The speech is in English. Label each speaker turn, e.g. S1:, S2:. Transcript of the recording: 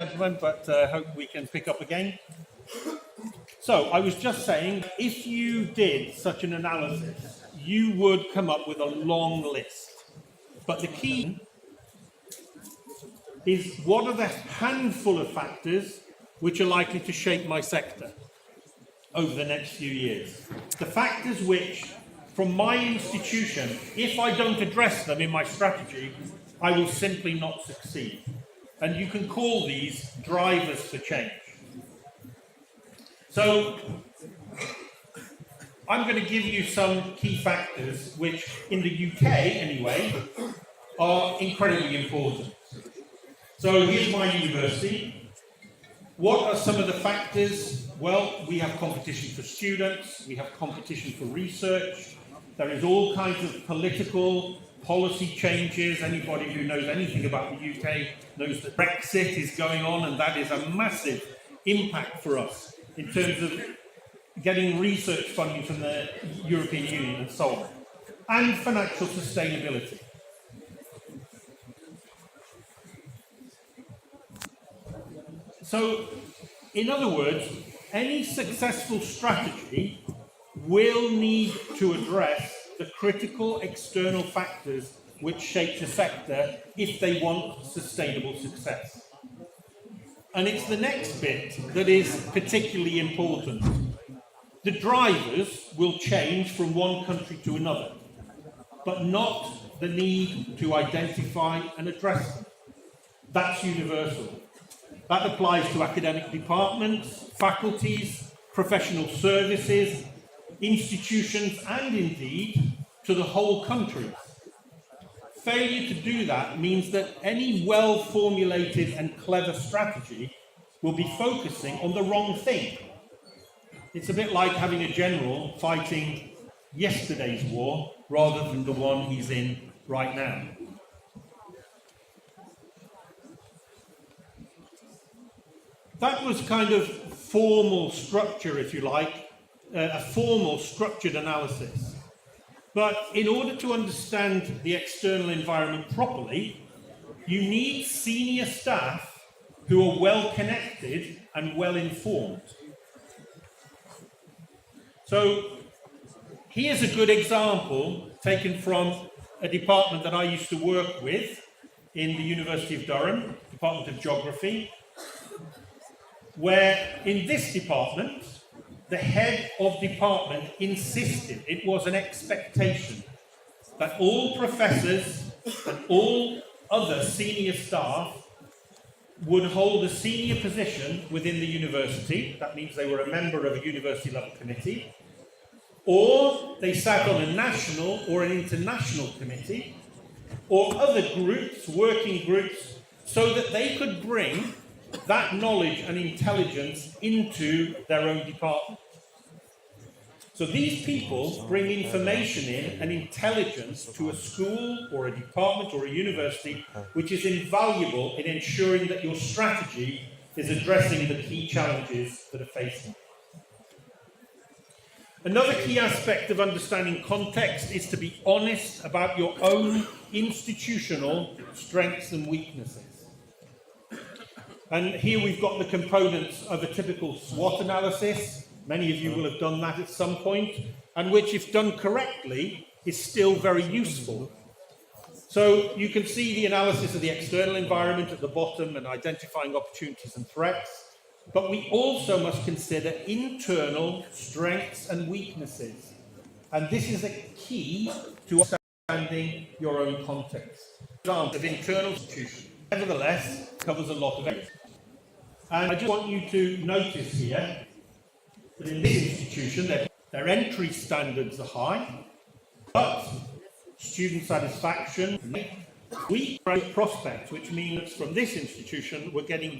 S1: Gentlemen, but hope we can pick up again. So I was just saying, if you did such an analysis, you would come up with a long list. But the key is, what are the handful of factors which are likely to shape my sector over the next few years? The factors which, from my institution, if I don't address them in my strategy, I will simply not succeed. And you can call these drivers for change. So I'm going to give you some key factors which, in the UK anyway, are incredibly important. So here's my university. What are some of the factors? Well, we have competition for students, we have competition for research, there is all kinds of political policy changes. Anybody who knows anything about the UK knows that Brexit is going on, and that is a massive impact for us in terms of getting research funding from the European Union and so on, and financial sustainability. So, in other words, any successful strategy will need to address the critical external factors which shape the sector if they want sustainable success. And it's the next bit that is particularly important. The drivers will change from one country to another, but not the need to identify and address them. That's universal. That applies to academic departments, faculties, professional services, institutions, and indeed to the whole country. Failure to do that means that any well-formulated and clever strategy will be focusing on the wrong thing. It's a bit like having a general fighting yesterday's war rather than the one he's in right now. That was kind of formal structure, if you like, a formal structured analysis. But in order to understand the external environment properly, you need senior staff who are well connected and well informed. So here's a good example taken from a department that I used to work with in the University of Durham, Department of Geography, where in this department, the head of department insisted, it was an expectation, that all professors and all other senior staff would hold a senior position within the university. That means they were a member of a university level committee, or they sat on a national or an international committee, or other groups, working groups, so that they could bring that knowledge and intelligence into their own department. So these people bring information in and intelligence to a school or a department or a university, which is invaluable in ensuring that your strategy is addressing the key challenges that are facing. Another key aspect of understanding context is to be honest about your own institutional strengths and weaknesses. And here we've got the components of a typical SWOT analysis. Many of you will have done that at some point, and which, if done correctly, is still very useful. So you can see the analysis of the external environment at the bottom and identifying opportunities and threats, but we also must consider internal strengths and weaknesses. And this is a key to understanding your own context. Example of internal institution, nevertheless, covers a lot of areas. And I just want you to notice here that in this institution, their entry standards are high, but student satisfaction, weak prospects, which means from this institution, we're getting